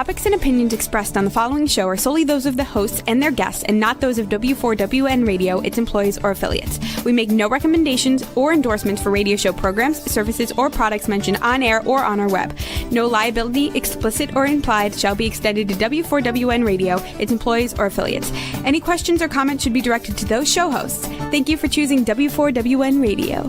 topics and opinions expressed on the following show are solely those of the hosts and their guests and not those of W4WN Radio, its employees, or affiliates. We make no recommendations or endorsements for radio show programs, services, or products mentioned on air or on our web. No liability, explicit or implied, shall be extended to W4WN Radio, its employees, or affiliates. Any questions or comments should be directed to those show hosts. Thank you for choosing W4WN Radio.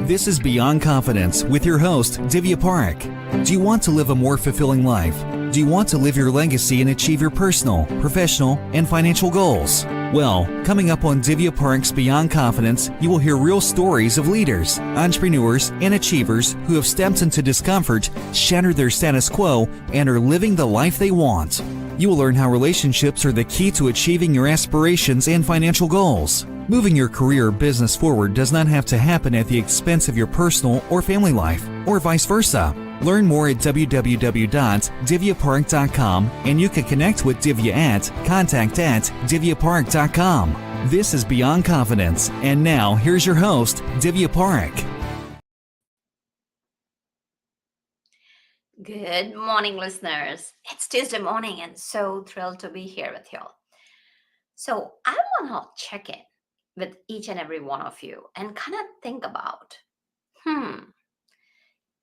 This is Beyond Confidence with your host, Divya Parekh. Do you want to live a more fulfilling life? Do you want to live your legacy and achieve your personal, professional, and financial goals? Well, coming up on Divya Parekh's Beyond Confidence, you will hear real stories of leaders, entrepreneurs, and achievers who have stepped into discomfort, shattered their status quo, and are living the life they want. You will learn how relationships are the key to achieving your aspirations and financial goals. Moving your career or business forward does not have to happen at the expense of your personal or family life, or vice versa. Learn more at www.divyaparekh.com, and you can connect with Divya at contact@divyaparekh.com. This is Beyond Confidence, and now here's your host, Divya Parekh. Good morning, listeners. It's Tuesday morning and so thrilled to be here with you all. So I want to check in with each and every one of you and kind of think about,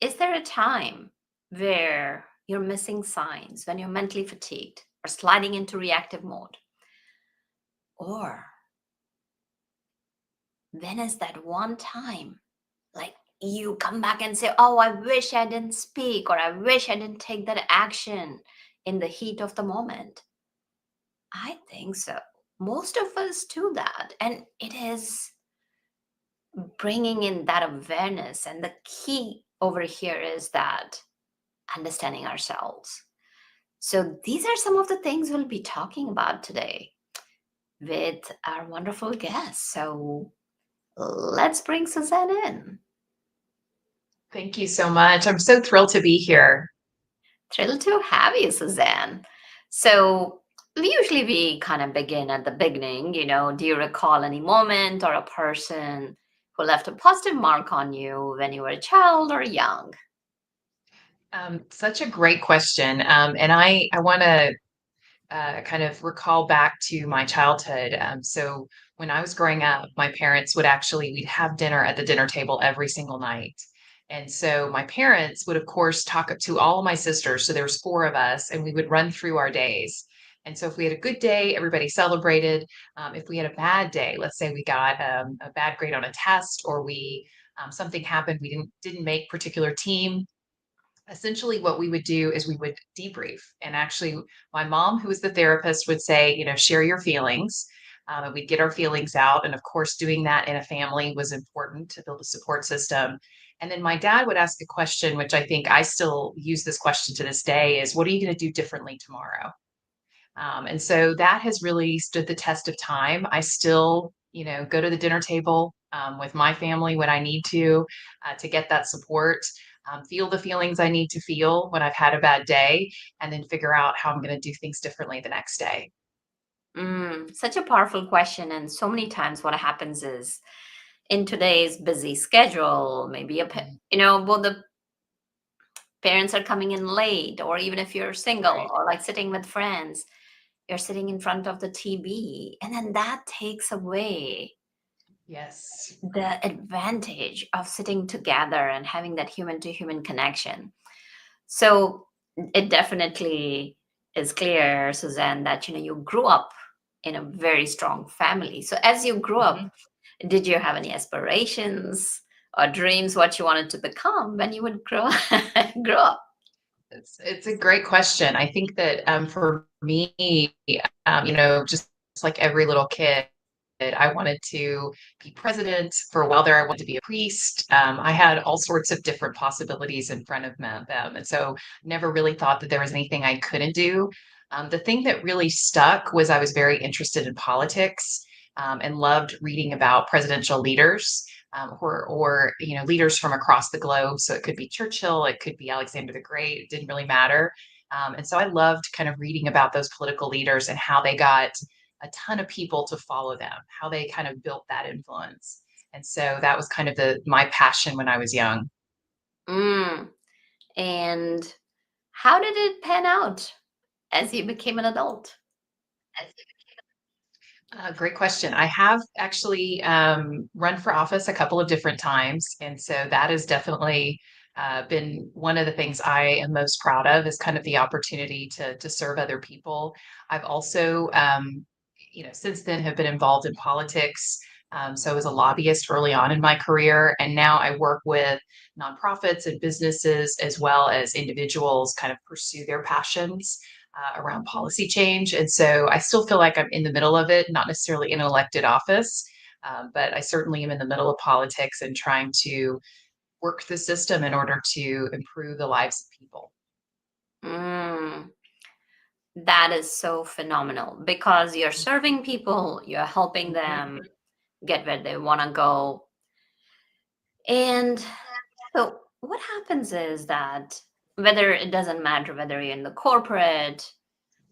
is there a time where you're missing signs, when you're mentally fatigued or sliding into reactive mode? Or when is that one time, like, you come back and say, oh, I wish I didn't speak, or I wish I didn't take that action in the heat of the moment? I think so. Most of us do that. And it is bringing in that awareness. And the key over here is that understanding ourselves. So these are some of the things we'll be talking about today with our wonderful guests. So let's bring Suzanne in. Thank you so much. I'm so thrilled to be here. Thrilled to have you, Suzanne. So usually we kind of begin at the beginning, do you recall any moment or a person who left a positive mark on you when you were a child or young? Such a great question. And I want to kind of recall back to my childhood. So when I was growing up, my parents we'd have dinner at the dinner table every single night. And so my parents would, of course, talk up to all of my sisters. So there was 4 of us, and we would run through our days. And so if we had a good day, everybody celebrated. If we had a bad day, let's say we got a bad grade on a test, or we something happened, we didn't make particular team. Essentially, what we would do is we would debrief. And actually, my mom, who was the therapist, would say, share your feelings. And we'd get our feelings out. And of course, doing that in a family was important to build a support system. And then my dad would ask a question, which I think I still use this question to this day, is what are you going to do differently tomorrow? And so that has really stood the test of time. I still, go to the dinner table with my family when I need to get that support, feel the feelings I need to feel when I've had a bad day, and then figure out how I'm going to do things differently the next day. Such a powerful question. And so many times what happens is in today's busy schedule, maybe, both the parents are coming in late, or even if you're single, Right. or like sitting with friends, you're sitting in front of the TV, and then that takes away Yes. the advantage of sitting together and having that human to human connection. So it definitely is clear, Suzanne, that you grew up in a very strong family. So as you grew up, did you have any aspirations or dreams what you wanted to become when you would grow up? It's a great question. I think that for me, just like every little kid, I wanted to be president. For a while there, I wanted to be a priest. I had all sorts of different possibilities in front of them. And so never really thought that there was anything I couldn't do. The thing that really stuck was I was very interested in politics and loved reading about presidential leaders. Or leaders from across the globe. So it could be Churchill, it could be Alexander the Great. It didn't really matter. And so I loved kind of reading about those political leaders and how they got a ton of people to follow them, how they kind of built that influence. And so that was kind of my passion when I was young. And How did it pan out as you became an adult? Great question. I have actually run for office a couple of different times, and so that has definitely been one of the things I am most proud of is kind of the opportunity to serve other people. I've also, since then have been involved in politics. So I was a lobbyist early on in my career, and now I work with nonprofits and businesses as well as individuals kind of pursue their passions around policy change. And so I still feel like I'm in the middle of it, not necessarily in an elected office, but I certainly am in the middle of politics and trying to work the system in order to improve the lives of people. Mm, that is so phenomenal because you're serving people, you're helping them get where they want to go. And so, what happens is that whether it doesn't matter whether you're in the corporate,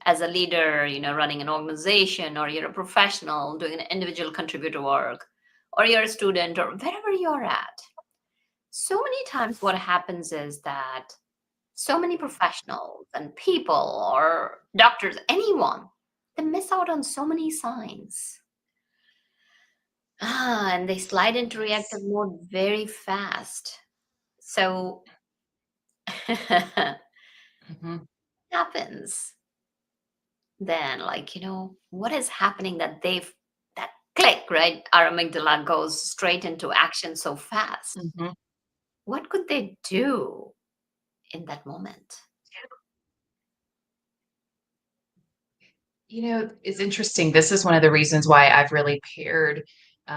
as a leader, running an organization, or you're a professional doing an individual contributor work, or you're a student, or wherever you're at, so many times what happens is that so many professionals and people or doctors, anyone, they miss out on so many signs. And they slide into reactive Yes. mode very fast. So what Mhm. happens then? What is happening that click, right? Our amygdala goes straight into action so fast. Mhm. What could they do in that moment? It's interesting. This is one of the reasons why I've really paired,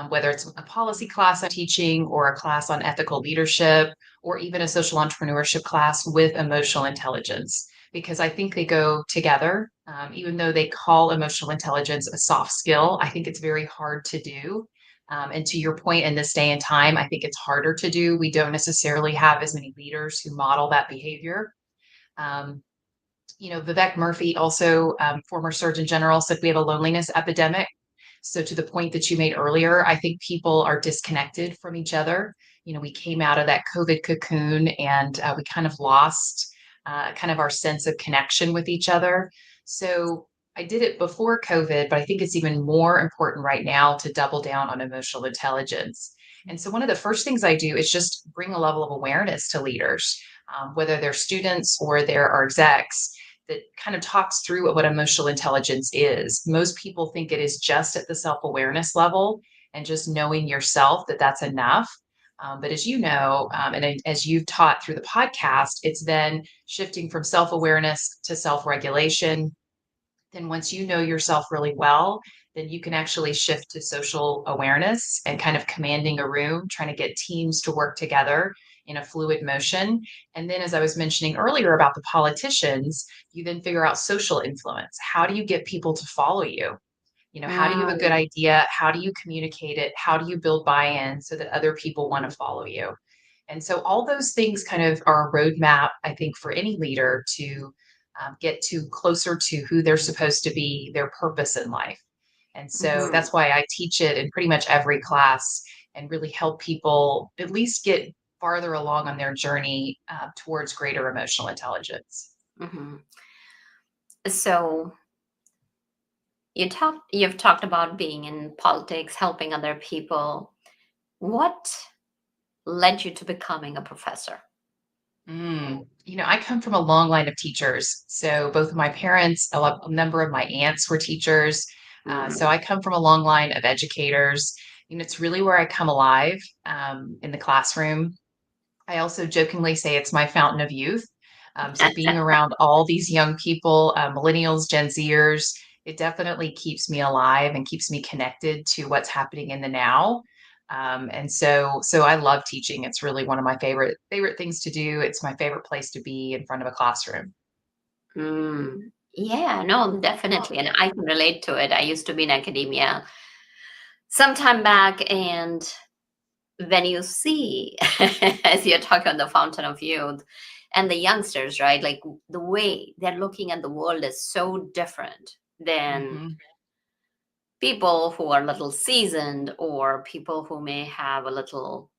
whether it's a policy class I'm teaching or a class on ethical leadership or even a social entrepreneurship class with emotional intelligence, because I think they go together. Even though they call emotional intelligence a soft skill, I think it's very hard to do. And to your point, in this day and time, I think it's harder to do. We don't necessarily have as many leaders who model that behavior. Um, Vivek Murphy, also former Surgeon General, said we have a loneliness epidemic. So, to the point that you made earlier, I think people are disconnected from each other. We came out of that COVID cocoon and we kind of lost kind of our sense of connection with each other. So, I did it before COVID, but I think it's even more important right now to double down on emotional intelligence. And so, one of the first things I do is just bring a level of awareness to leaders, whether they're students or they're our execs, that kind of talks through what emotional intelligence is. Most people think it is just at the self awareness level and just knowing yourself that that's enough. But as you know, and as you've taught through the podcast, it's then shifting from self awareness to self regulation. Then once you know yourself really well, then you can actually shift to social awareness and kind of commanding a room, trying to get teams to work together in a fluid motion. And then, as I was mentioning earlier about the politicians, you then figure out social influence. How do you get people to follow you? How do you have a good Mm, idea? How do you communicate it? How do you build buy-in so that other people want to follow you? And so all those things kind of are a roadmap, I think, for any leader to get to closer to who they're supposed to be, their purpose in life. And so mhm, that's why I teach it in pretty much every class and really help people at least get farther along on their journey towards greater emotional intelligence. mhm. So you've talked about being in politics, helping other people. What led you to becoming a professor? I come from a long line of teachers. So both of my parents, a number of my aunts were teachers. So Mm. I come from a long line of educators. It's really where I come alive in the classroom. I also jokingly say it's my fountain of youth. So being around all these young people, millennials, Gen Zers, it definitely keeps me alive and keeps me connected to what's happening in the now. And so I love teaching. It's really one of my favorite things to do. It's my favorite place to be in front of a classroom. Yeah, no, definitely. And I can relate to it. I used to be in academia some time back, and when you see, as you're talking on the fountain of youth and the youngsters, right? Like the way they're looking at the world is so different than Hmm. people who are a little seasoned or people who may have a little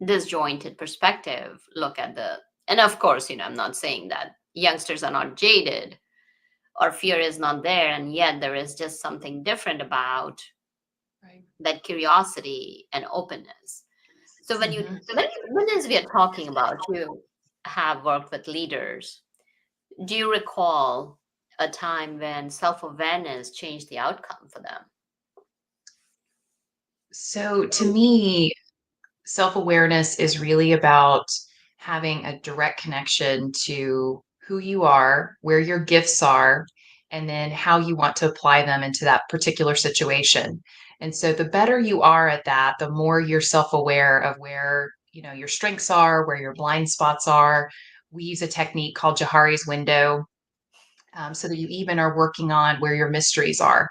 disjointed perspective look at the. And of course, I'm not saying that youngsters are not jaded, or fear is not there, and yet there is just something different about Right. that curiosity and openness. So Mhm. when as we are talking about, you have worked with leaders, do you recall a time when self-awareness changed the outcome for them? So to me, self-awareness is really about having a direct connection to who you are, where your gifts are, and then how you want to apply them into that particular situation. And so the better you are at that, the more you're self-aware of where, your strengths are, where your blind spots are. We use a technique called Johari's window, so that you even are working on where your mysteries are.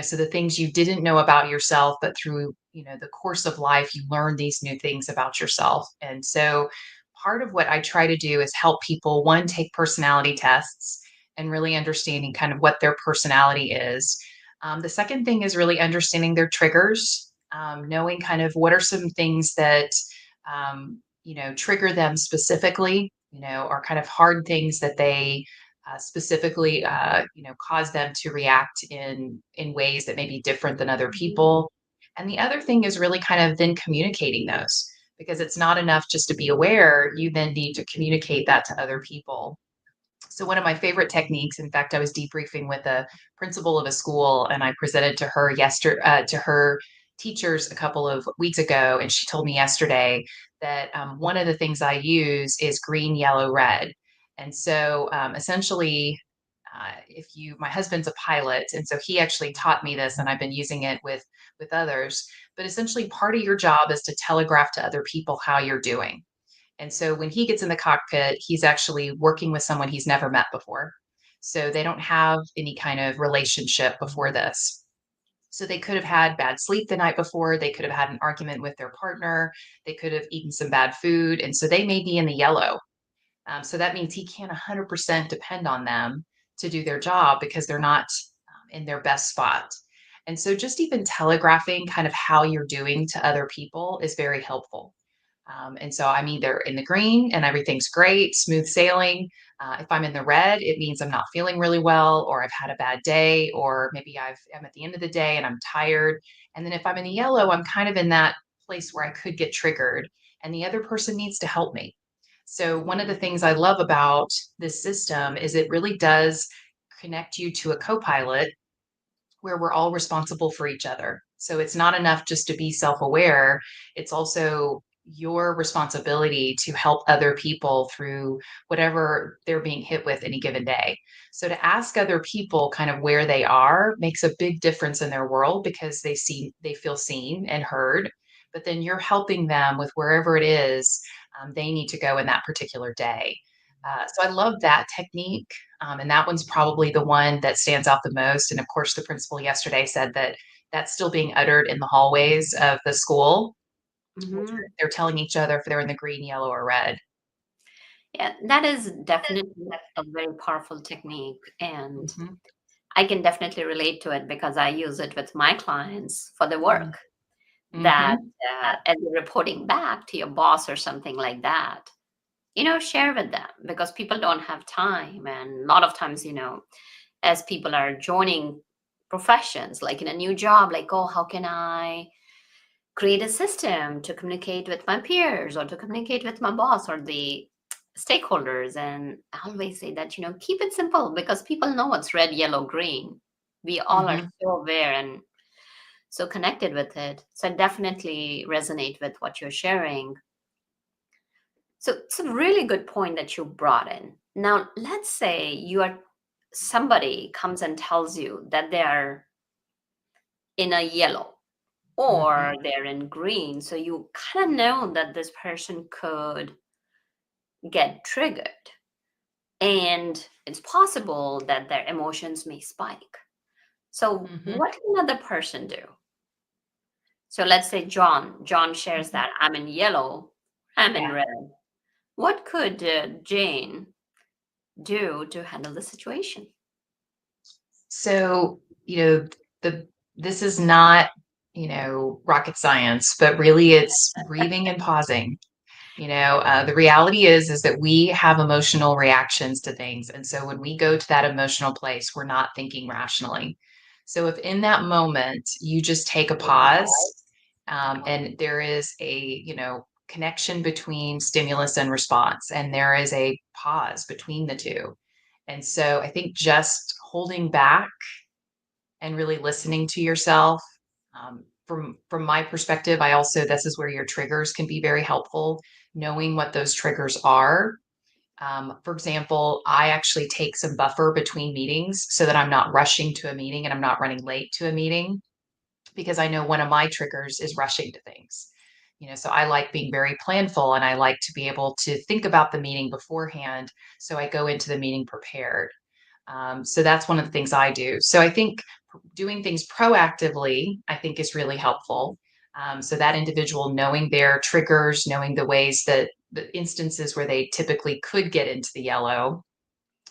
So the things you didn't know about yourself, but through the course of life, you learn these new things about yourself. And so part of what I try to do is help people, one, take personality tests and really understanding kind of what their personality is. The second thing is really understanding their triggers, knowing kind of what are some things that trigger them specifically, are kind of hard things that they specifically, cause them to react in ways that may be different than other people. And the other thing is really kind of then communicating those, because it's not enough just to be aware. You then need to communicate that to other people. So one of my favorite techniques, in fact, I was debriefing with a principal of a school, and I presented to her to her teachers a couple of weeks ago, and she told me yesterday that one of the things I use is green, yellow, red. And so essentially, my husband's a pilot, and so he actually taught me this, and I've been using it with others. But essentially, part of your job is to telegraph to other people how you're doing. And so when he gets in the cockpit, he's actually working with someone he's never met before. So they don't have any kind of relationship before this. So they could have had bad sleep the night before. They could have had an argument with their partner. They could have eaten some bad food. And so they may be in the yellow. So that means he can't 100% depend on them to do their job because they're not in their best spot. And so just even telegraphing kind of how you're doing to other people is very helpful. And so I'm either in the green and everything's great, smooth sailing. If I'm in the red, it means I'm not feeling really well, or I've had a bad day, or maybe I'm at the end of the day and I'm tired. And then if I'm in the yellow, I'm kind of in that place where I could get triggered, and the other person needs to help me. So one of the things I love about this system is it really does connect you to a co-pilot where we're all responsible for each other. So it's not enough just to be self aware, it's also your responsibility to help other people through whatever they're being hit with any given day. So to ask other people kind of where they are makes a big difference in their world because they feel seen and heard. But then you're helping them with wherever it is they need to go in that particular day. So I love that technique. And that one's probably the one that stands out the most. And of course, the principal yesterday said that that's still being uttered in the hallways of the school. Hmm. They're telling each other if they're in the green, yellow, or red. Yeah, that is definitely a very powerful technique. And Mhm, I can definitely relate to it because I use it with my clients for the mm, work that mhm, as you're reporting back to your boss or something like that, share with them because people don't have time. And a lot of times, as people are joining professions, like in a new job, like, oh, how can I create a system to communicate with my peers or to communicate with my boss or the stakeholders? And I always say that, keep it simple because people know what's red, yellow, green. We all are mhm. so aware and so connected with it. So I definitely resonate with what you're sharing. So it's a really good point that you brought in. Now, let's say somebody comes and tells you that they are in a yellow or Mhm. they're in green. So you kind of know that this person could get triggered. And it's possible that their emotions may spike. So Mhm. what can another person do? So let's say John shares Mhm. that I'm in yellow, I'm in Yeah. red. What could Jane do to handle the situation? So, the this is not, rocket science, but really it's breathing and pausing. The reality is that we have emotional reactions to things. And so when we go to that emotional place, we're not thinking rationally. So if in that moment you just take a pause, and there is a, connection between stimulus and response, and there is a pause between the two. And so I think just holding back and really listening to yourself. From my perspective, I also this is where your triggers can be very helpful, knowing what those triggers are. For example, I actually take some buffer between meetings so that I'm not rushing to a meeting and I'm not running late to a meeting, because I know one of my triggers is rushing to things. So I like being very planful, and I like to be able to think about the meeting beforehand, so I go into the meeting prepared. So that's one of the things I do. So I think doing things proactively, I think, is really helpful. So that individual knowing their triggers, knowing the ways that the instances where they typically could get into the yellow,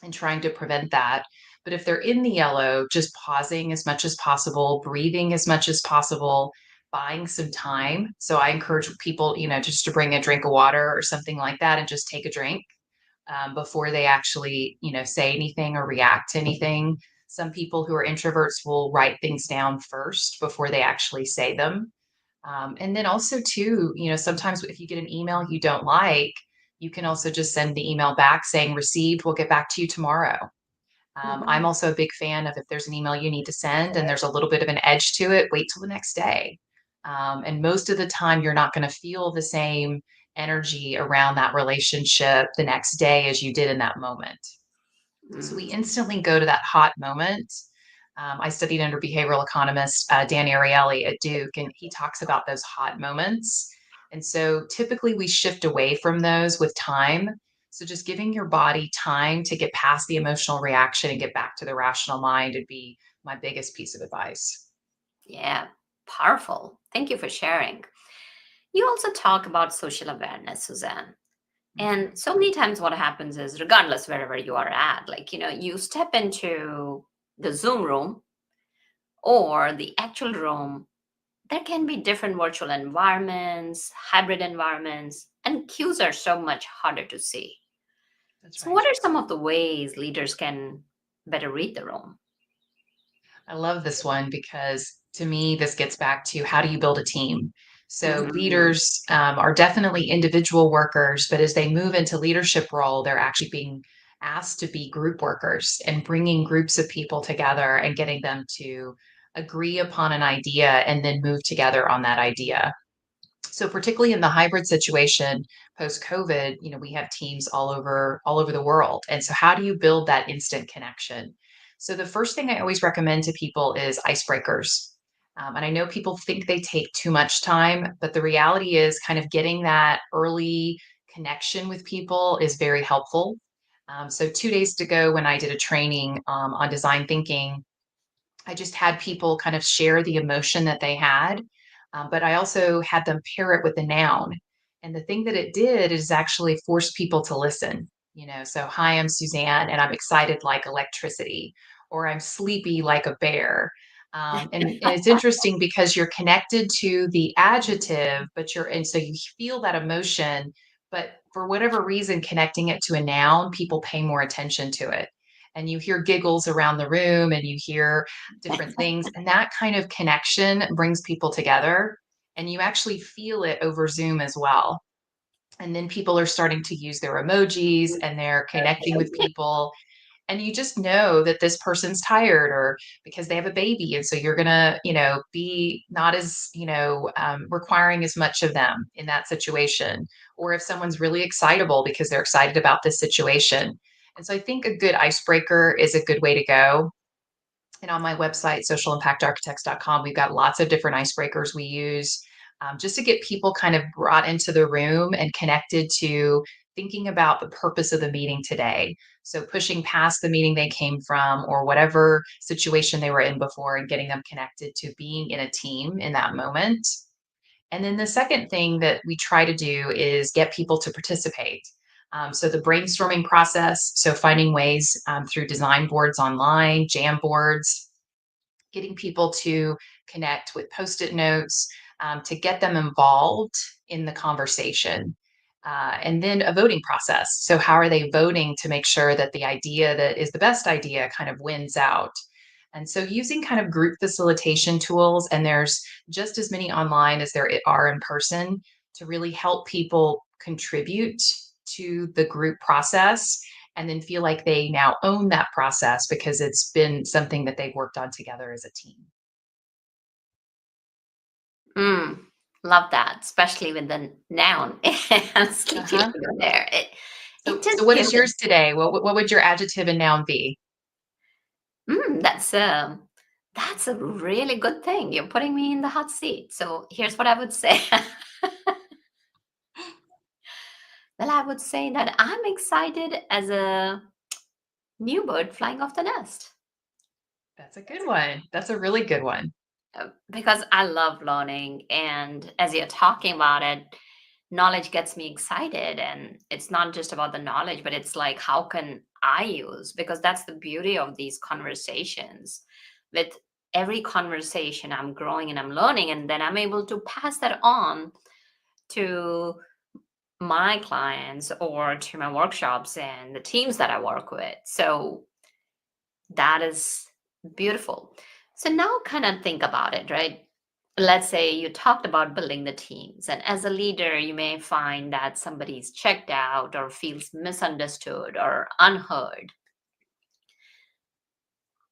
and trying to prevent that. But if they're in the yellow, just pausing as much as possible, breathing as much as possible, buying some time. So I encourage people, just to bring a drink of water or something like that and just take a drink, before they actually, say anything or react to anything. Some people who are introverts will write things down first before they actually say them. And then also too, sometimes if you get an email you don't like, you can also just send the email back saying received, we'll get back to you tomorrow. I'm also a big fan of, if there's an email you need to send and there's a little bit of an edge to it, wait till the next day. And most of the time, you're not going to feel the same energy around that relationship the next day as you did in that moment. So we instantly go to that hot moment. I studied under behavioral economist Dan Ariely at Duke, and he talks about those hot moments. And so typically we shift away from those with time. So just giving your body time to get past the emotional reaction and get back to the rational mind would be my biggest piece of advice. Yeah, powerful. Thank you for sharing. You also talk about social awareness, Suzanne. And so many times what happens is, regardless wherever you are at, like, you step into the Zoom room or the actual room, there can be different virtual environments, hybrid environments, and cues are so much harder to see. That's So right. what are some of the ways leaders can better read the room? I love this one because, to me, this gets back to, how do you build a team? So Mhm. leaders are definitely individual workers, but as they move into leadership role, they're actually being asked to be group workers and bringing groups of people together and getting them to agree upon an idea and then move together on that idea. So particularly in the hybrid situation post COVID, we have teams all over the world. And so how do you build that instant connection? So the first thing I always recommend to people is icebreakers. And I know people think they take too much time, but the reality is, kind of getting that early connection with people is very helpful. So 2 days ago, when I did a training on design thinking, I just had people kind of share the emotion that they had, but I also had them pair it with a noun. And the thing that it did is actually force people to listen. So, hi, I'm Suzanne, and I'm excited like electricity, or I'm sleepy like a bear. And it's interesting because you're connected to the adjective, and so you feel that emotion, but for whatever reason, connecting it to a noun, people pay more attention to it. And you hear giggles around the room, and you hear different things. And that kind of connection brings people together. And you actually feel it over Zoom as well. And then people are starting to use their emojis and they're connecting with people. And you just know that this person's tired, or because they have a baby. And so you're going to, be not as, requiring as much of them in that situation. Or if someone's really excitable because they're excited about this situation. And so I think a good icebreaker is a good way to go. And on my website, socialimpactarchitects.com, we've got lots of different icebreakers we use, just to get people kind of brought into the room and connected to thinking about the purpose of the meeting today. So pushing past the meeting they came from, or whatever situation they were in before, and getting them connected to being in a team in that moment. And then the second thing that we try to do is get people to participate. So the brainstorming process, so finding ways through design boards online, jam boards, getting people to connect with post-it notes, to get them involved in the conversation. And then a voting process. So how are they voting to make sure that the idea that is the best idea kind of wins out? And so using kind of group facilitation tools, and there's just as many online as there are in person, to really help people contribute to the group process and then feel like they now own that process because it's been something that they've worked on together as a team. Mm, love that, especially with the noun sneaky Uh-huh. in there. It just So what gives is yours today? What would your adjective and noun be? that's a really good thing. You're putting me in the hot seat. So here's what I would say. Well, I would say that I'm excited as a new bird flying off the nest. That's a good one. That's a really good one. Because I love learning. And as you're talking about it, knowledge gets me excited. And it's not just about the knowledge, but it's like, how can I use? Because that's the beauty of these conversations. With every conversation, I'm growing and I'm learning, and then I'm able to pass that on to my clients or to my workshops and the teams that I work with. So that is beautiful. So now kind of think about it, right? Let's say you talked about building the teams, and as a leader, you may find that somebody's checked out or feels misunderstood or unheard.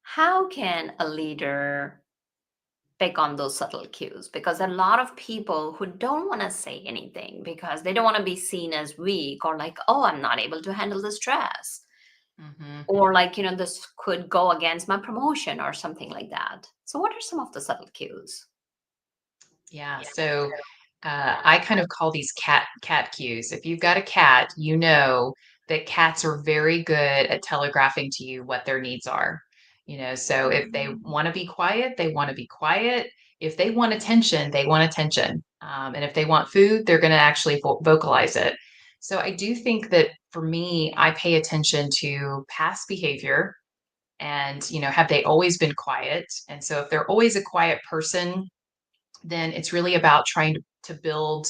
How can a leader pick on those subtle cues? Because there are a lot of people who don't want to say anything because they don't want to be seen as weak or like, oh, I'm not able to handle the stress. Mhm. Or like, this could go against my promotion or something like that. So, what are some of the subtle cues? Yeah. So I kind of call these cat cues. If you've got a cat, you know that cats are very good at telegraphing to you what their needs are. So if they want to be quiet, they want to be quiet. If they want attention, they want attention. And if they want food, they're going to actually vocalize it. So I do think that for me, I pay attention to past behavior and, have they always been quiet? And so if they're always a quiet person, then it's really about trying to build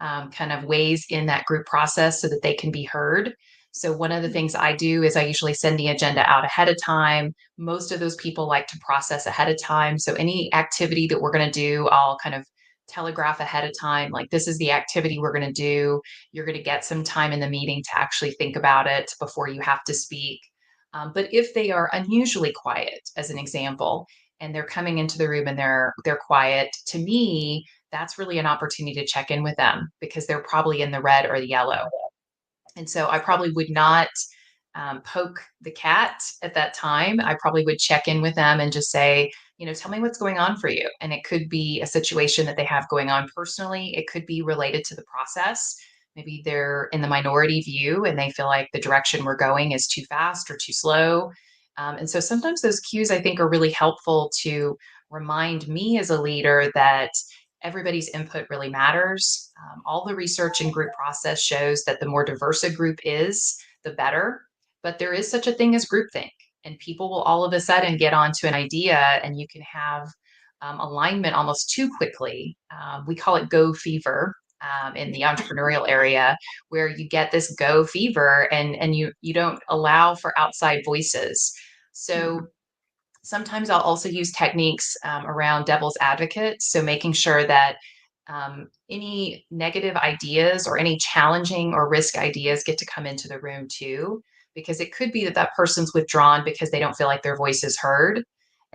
kind of ways in that group process so that they can be heard. So, one of the things I do is I usually send the agenda out ahead of time. Most of those people like to process ahead of time. So, any activity that we're going to do, I'll kind of telegraph ahead of time like, this is the activity we're going to do. You're going to get some time in the meeting to actually think about it before you have to speak. But if they are unusually quiet, as an example, and they're coming into the room and they're quiet, to me that's really an opportunity to check in with them because they're probably in the red or the yellow. And so I probably would not poke the cat at that time. I probably would check in with them and just say, tell me what's going on for you. And it could be a situation that they have going on personally. It could be related to the process. Maybe they're in the minority view and they feel like the direction we're going is too fast or too slow. And so sometimes those cues I think are really helpful to remind me as a leader that everybody's input really matters. All the research and group process shows that the more diverse a group is, the better. But there is such a thing as groupthink, and people will all of a sudden get onto an idea, and you can have alignment almost too quickly. We call it go fever. In the entrepreneurial area, where you get this go fever, and you don't allow for outside voices. So Mhm. sometimes I'll also use techniques around devil's advocate. So making sure that any negative ideas or any challenging or risk ideas get to come into the room too, because it could be that that person's withdrawn because they don't feel like their voice is heard.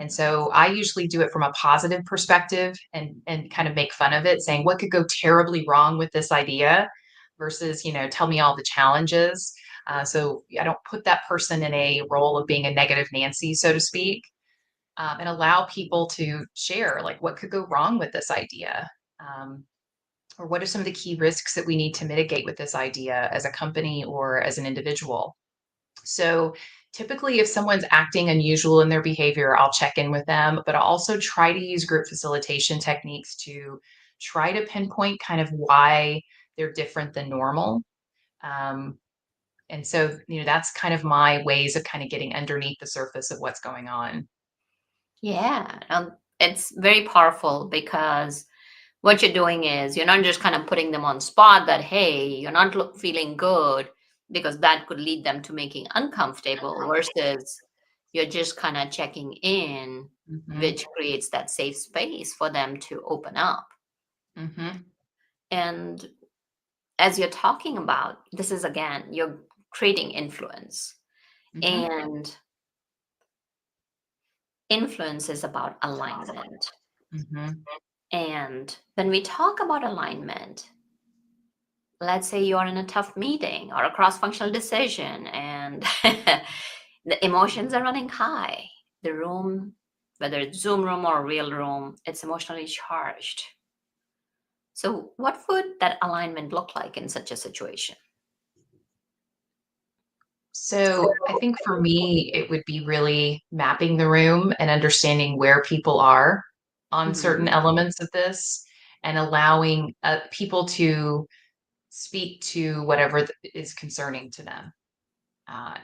And so I usually do it from a positive perspective and kind of make fun of it, saying what could go terribly wrong with this idea versus, tell me all the challenges. So I don't put that person in a role of being a negative Nancy, so to speak, and allow people to share like what could go wrong with this idea, um, or what are some of the key risks that we need to mitigate with this idea as a company or as an individual. So typically if someone's acting unusual in their behavior, I'll check in with them, but I'll also try to use group facilitation techniques to try to pinpoint kind of why they're different than normal. um, and so that's kind of my ways of kind of getting underneath the surface of what's going on. Yeah, it's very powerful because what you're doing is you're not just kind of putting them on spot that, hey, you're not feeling good, because that could lead them to making uncomfortable, versus you're just kind of checking in, Mhm. which creates that safe space for them to open up. Mhm. And as you're talking about, this is again, you're creating influence. Mhm. And influence is about alignment. Mhm. And when we talk about alignment, let's say you're in a tough meeting or a cross functional decision, and the emotions are running high. The room, whether it's Zoom room or real room, it's emotionally charged. So, what would that alignment look like in such a situation? So I think for me, it would be really mapping the room and understanding where people are on certain Mhm. elements of this, and allowing people to speak to whatever is concerning to them.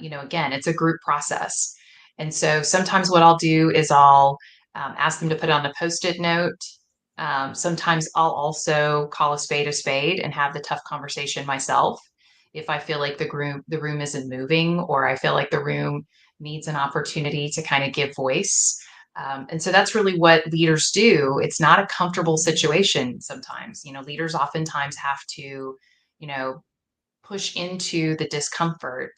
Again, it's a group process. And so sometimes what I'll do is I'll ask them to put on a post-it note. Sometimes I'll also call a spade and have the tough conversation myself. If I feel like the room isn't moving, or I feel like the room needs an opportunity to kind of give voice. And so that's really what leaders do. It's not a comfortable situation sometimes. Leaders oftentimes have to, you know, push into the discomfort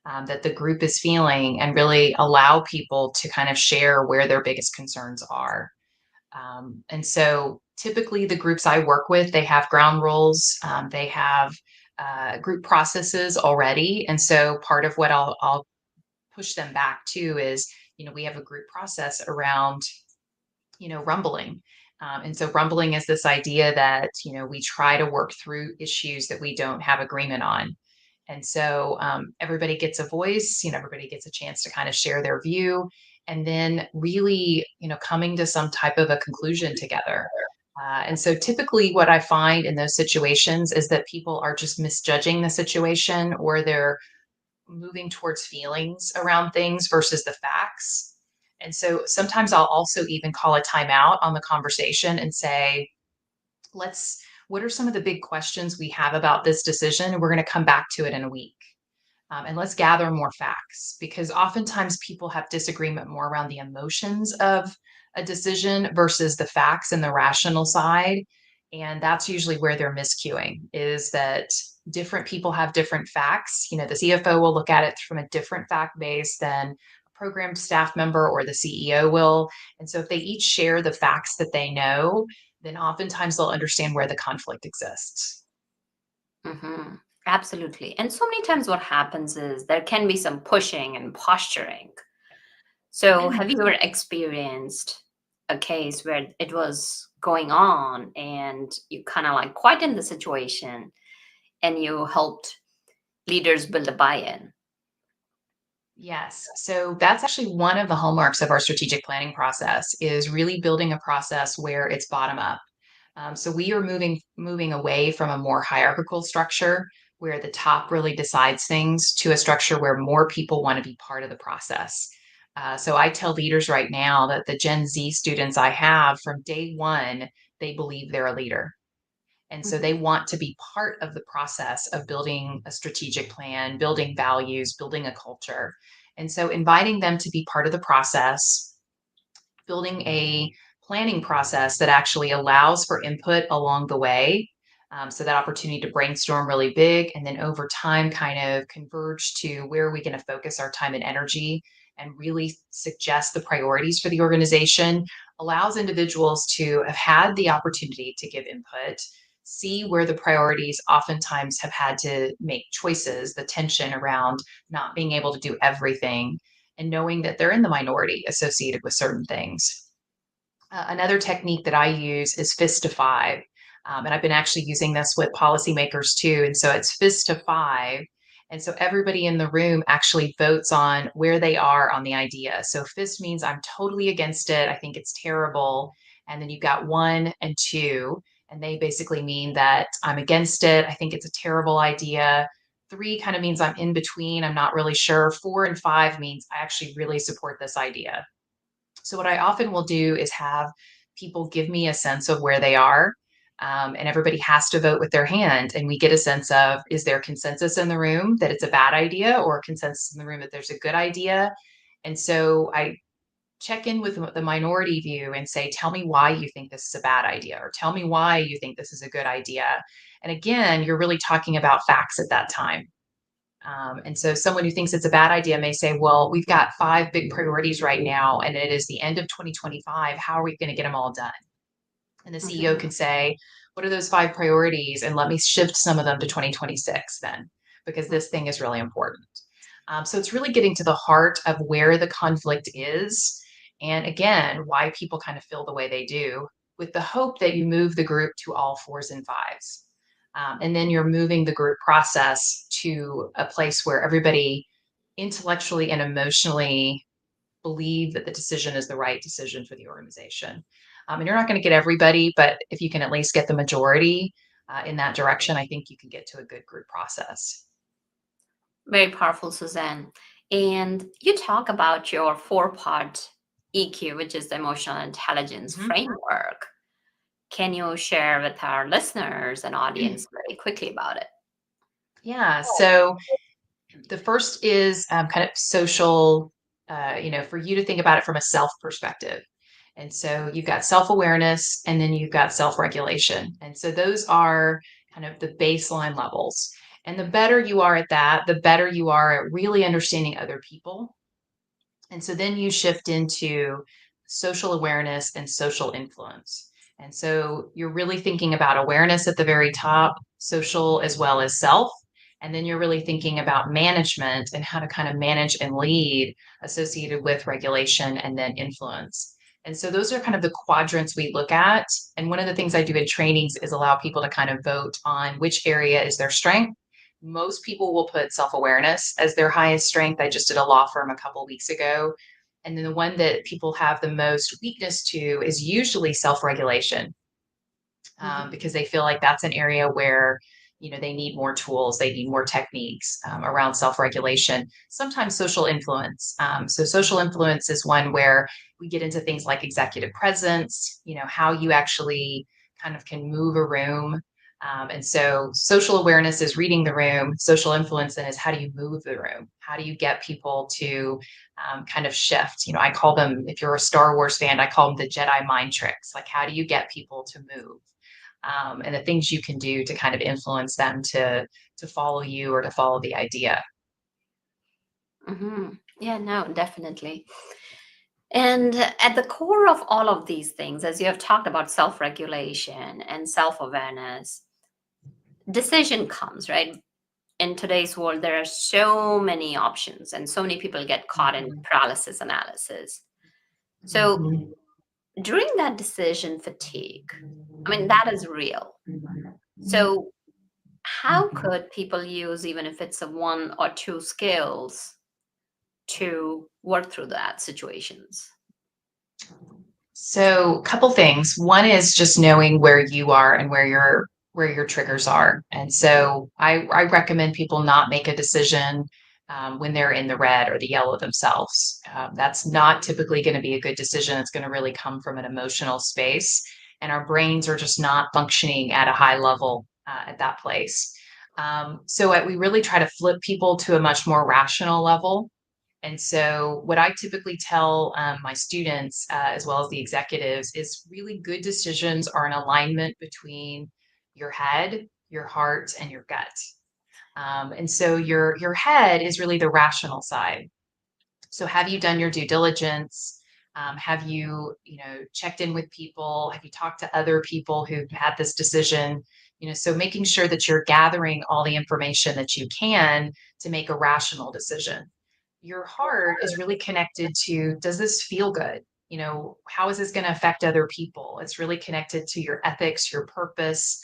that the group is feeling, and really allow people to kind of share where their biggest concerns are. And so typically the groups I work with, they have ground rules, they have group processes already. And so part of what I'll push them back to is, we have a group process around, rumbling. And so rumbling is this idea that, we try to work through issues that we don't have agreement on. And so everybody gets a voice, everybody gets a chance to kind of share their view, and then really, coming to some type of a conclusion together. And so typically what I find in those situations is that people are just misjudging the situation, or they're moving towards feelings around things versus the facts. And so sometimes I'll also even call a timeout on the conversation and say, what are some of the big questions we have about this decision? And we're going to come back to it in a week. And let's gather more facts, because oftentimes people have disagreement more around the emotions of a decision versus the facts and the rational side. And that's usually where they're miscuing, is that different people have different facts. The CFO will look at it from a different fact base than a program staff member or the CEO will. And so if they each share the facts that they know, then oftentimes they'll understand where the conflict exists. Hmm. Absolutely. And so many times what happens is there can be some pushing and posturing. So, have you ever experienced a case where it was going on and you kind of like quietened the situation and you helped leaders build a buy-in? Yes. So that's actually one of the hallmarks of our strategic planning process, is really building a process where it's bottom up. So we are moving away from a more hierarchical structure where the top really decides things, to a structure where more people want to be part of the process. So I tell leaders right now that the Gen Z students I have, from day one, they believe they're a leader. And so Mhm. they want to be part of the process of building a strategic plan, building values, building a culture. And so inviting them to be part of the process, building a planning process that actually allows for input along the way. So that opportunity to brainstorm really big, and then over time kind of converge to where are we going to focus our time and energy, and really suggest the priorities for the organization, allows individuals to have had the opportunity to give input, see where the priorities oftentimes have had to make choices, the tension around not being able to do everything, and knowing that they're in the minority associated with certain things. Another technique that I use is fist to five. And I've been actually using this with policymakers too. And so it's fist to five. And so everybody in the room actually votes on where they are on the idea. So fist means I'm totally against it, I think it's terrible. And then you've got one and two, and they basically mean that I'm against it, I think it's a terrible idea. Three kind of means I'm in between, I'm not really sure. Four and five means I actually really support this idea. So what I often will do is have people give me a sense of where they are. And everybody has to vote with their hand. And we get a sense of, is there consensus in the room that it's a bad idea, or consensus in the room that there's a good idea? And so I check in with the minority view and say, tell me why you think this is a bad idea, or tell me why you think this is a good idea. And again, you're really talking about facts at that time. And so someone who thinks it's a bad idea may say, well, we've got 5 big priorities right now, and it is the end of 2025. How are we going to get them all done? And the CEO Mhm. can say, what are those 5 priorities? And let me shift some of them to 2026 then, because this thing is really important. So it's really getting to the heart of where the conflict is. And again, why people kind of feel the way they do, with the hope that you move the group to all 4s and 5s. And then you're moving the group process to a place where everybody intellectually and emotionally believe that the decision is the right decision for the organization. And you're not going to get everybody, but if you can at least get the majority in that direction, I think you can get to a good group process. Very powerful, Suzanne. And you talk about your 4-part EQ, which is the emotional intelligence Mhm. framework. Can you share with our listeners and audience very quickly about it? Yeah. So the first is kind of social, for you to think about it from a self perspective. And so you've got self awareness, and then you've got self regulation. And so those are kind of the baseline levels. And the better you are at that, the better you are at really understanding other people. And so then you shift into social awareness and social influence. And so you're really thinking about awareness at the very top, social as well as self. And then you're really thinking about management and how to kind of manage and lead associated with regulation and then influence. And so those are kind of the quadrants we look at. And one of the things I do in trainings is allow people to kind of vote on which area is their strength. Most people will put self-awareness as their highest strength. I just did a law firm a couple of weeks ago. And then the one that people have the most weakness to is usually self-regulation, Mhm. because they feel like that's an area where they need more tools, they need more techniques around self-regulation. Sometimes social influence. So social influence is one where we get into things like executive presence, how you actually kind of can move a room. And so social awareness is reading the room. Social influence then is how do you move the room? How do you get people to kind of shift? I call them, if you're a Star Wars fan, I call them the Jedi mind tricks. Like, how do you get people to move? And the things you can do to kind of influence them to follow you or to follow the idea. Yeah, no, definitely. And at the core of all of these things, as you have talked about self regulation and self awareness, decision comes, right? In today's world, there are so many options, and so many people get caught in Mhm. paralysis analysis. So, Mhm. during that decision fatigue, I mean, that is real. So, how could people use, even if it's a 1 or 2 skills, to work through that situations? So, a couple things. One is just knowing where you are and where your triggers are. And so, I recommend people not make a decision when they're in the red or the yellow themselves. That's not typically going to be a good decision. It's going to really come from an emotional space, and our brains are just not functioning at a high level at that place. We really try to flip people to a much more rational level. And so, what I typically tell my students, as well as the executives, is really good decisions are an alignment between your head, your heart, and your gut. And so, your head is really the rational side. So, have you done your due diligence? Have you, checked in with people? Have you talked to other people who've had this decision? So making sure that you're gathering all the information that you can to make a rational decision. Your heart is really connected to, does this feel good? How is this going to affect other people? It's really connected to your ethics, your purpose.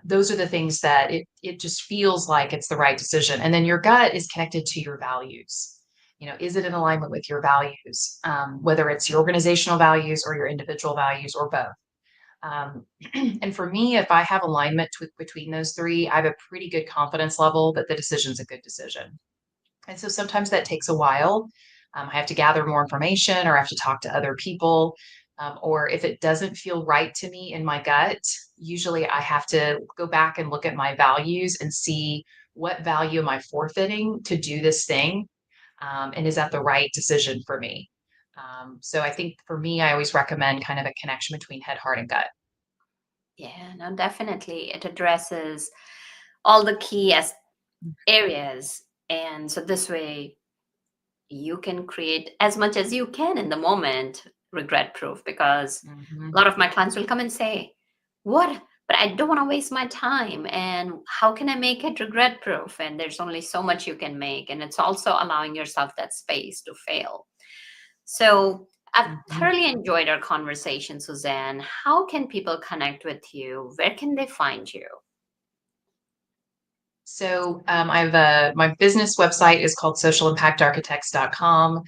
Those are the things that it just feels like it's the right decision. And then your gut is connected to your values. Is it in alignment with your values, whether it's your organizational values or your individual values or both? Um, and for me, if I have alignment between those three, I have a pretty good confidence level that the decision's a good decision. And so sometimes that takes a while. I have to gather more information or I have to talk to other people. or if it doesn't feel right to me in my gut, usually I have to go back and look at my values and see what value am I forfeiting to do this thing, and is that the right decision for me? So I think for me, I always recommend kind of a connection between head, heart, and gut. Yeah, no, definitely. It addresses all the key areas. And so this way you can create as much as you can in the moment, regret proof, because Mhm. a lot of my clients will come and say, what? But I don't want to waste my time. And how can I make it regret proof? And there's only so much you can make. And it's also allowing yourself that space to fail. So I've Mhm. thoroughly enjoyed our conversation, Suzanne. How can people connect with you? Where can they find you? So I've my business website is called socialimpactarchitects.com.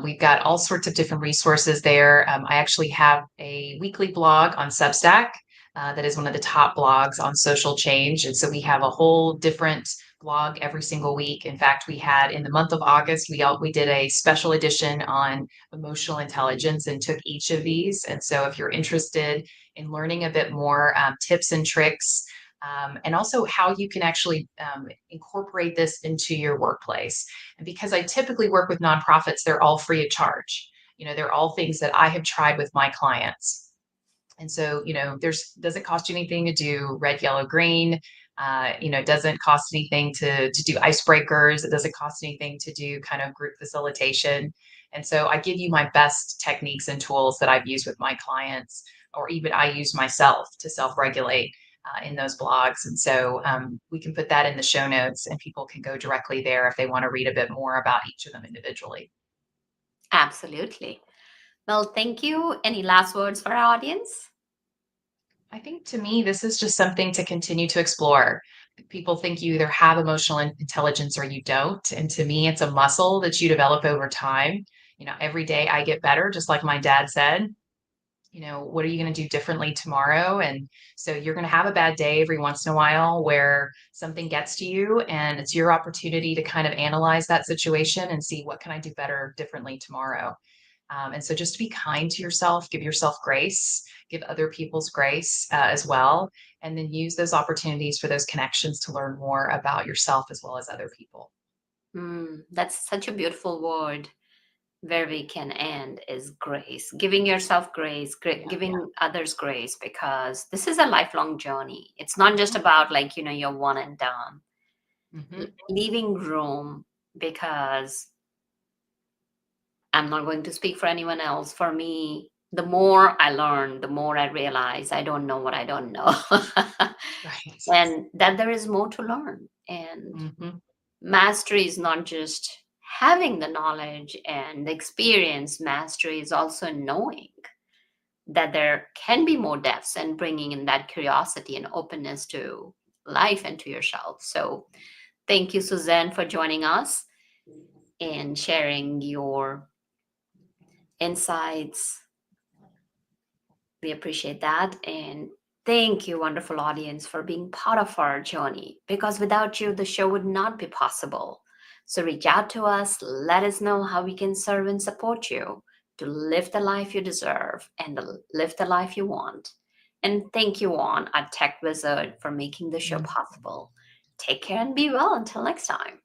We've got all sorts of different resources there. I actually have a weekly blog on Substack that is one of the top blogs on social change. And so we have a whole different blog every single week. In fact, we had in the month of August, we did a special edition on emotional intelligence and took each of these. And so if you're interested in learning a bit more tips and tricks, and also how you can actually incorporate this into your workplace. And because I typically work with nonprofits, they're all free of charge. They're all things that I have tried with my clients. And so, there's doesn't cost you anything to do red, yellow, green. It doesn't cost anything to do icebreakers. It doesn't cost anything to do kind of group facilitation. And so I give you my best techniques and tools that I've used with my clients, or even I use myself to self-regulate in those blogs. And so we can put that in the show notes and people can go directly there if they want to read a bit more about each of them individually. Absolutely. Well, thank you. Any last words for our audience? I think to me, this is just something to continue to explore. People think you either have emotional intelligence or you don't. And to me, it's a muscle that you develop over time. Every day I get better, just like my dad said. What are you going to do differently tomorrow? And so you're going to have a bad day every once in a while where something gets to you, and it's your opportunity to kind of analyze that situation and see what can I do better differently tomorrow. And so just to be kind to yourself, give yourself grace, give other people's grace as well, and then use those opportunities for those connections to learn more about yourself as well as other people. That's such a beautiful word. Where we can end is grace, giving yourself grace, Yeah. giving others grace, because this is a lifelong journey. It's not just Mhm. about you're one and done. Mhm. Leaving room, because I'm not going to speak for anyone else. For me, the more I learn, the more I realize I don't know what I don't know. Right. And that there is more to learn. And Mhm. mastery is not just having the knowledge and the experience. Mastery is also knowing that there can be more depths and bringing in that curiosity and openness to life and to yourself. So thank you, Suzanne, for joining us and sharing your insights. We appreciate that. And thank you, wonderful audience, for being part of our journey, because without you, the show would not be possible. So reach out to us, let us know how we can serve and support you to live the life you deserve and live the life you want. And thank you, Juan, our tech wizard, for making the show possible. Take care and be well until next time.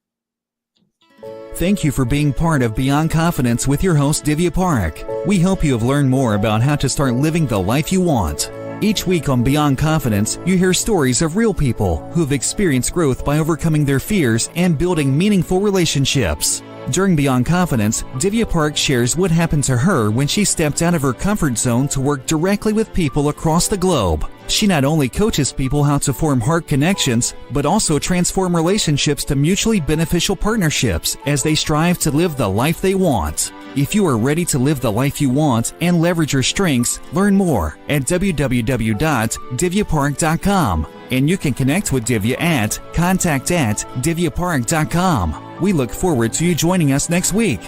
Thank you for being part of Beyond Confidence with your host, Divya Parekh. We hope you have learned more about how to start living the life you want. Each week on Beyond Confidence, you hear stories of real people who have experienced growth by overcoming their fears and building meaningful relationships. During Beyond Confidence, Divya Parekh shares what happened to her when she stepped out of her comfort zone to work directly with people across the globe. She not only coaches people how to form heart connections, but also transform relationships to mutually beneficial partnerships as they strive to live the life they want. If you are ready to live the life you want and leverage your strengths, learn more at www.divyaparekh.com. And you can connect with Divya at contact@divyaparekh.com. We look forward to you joining us next week.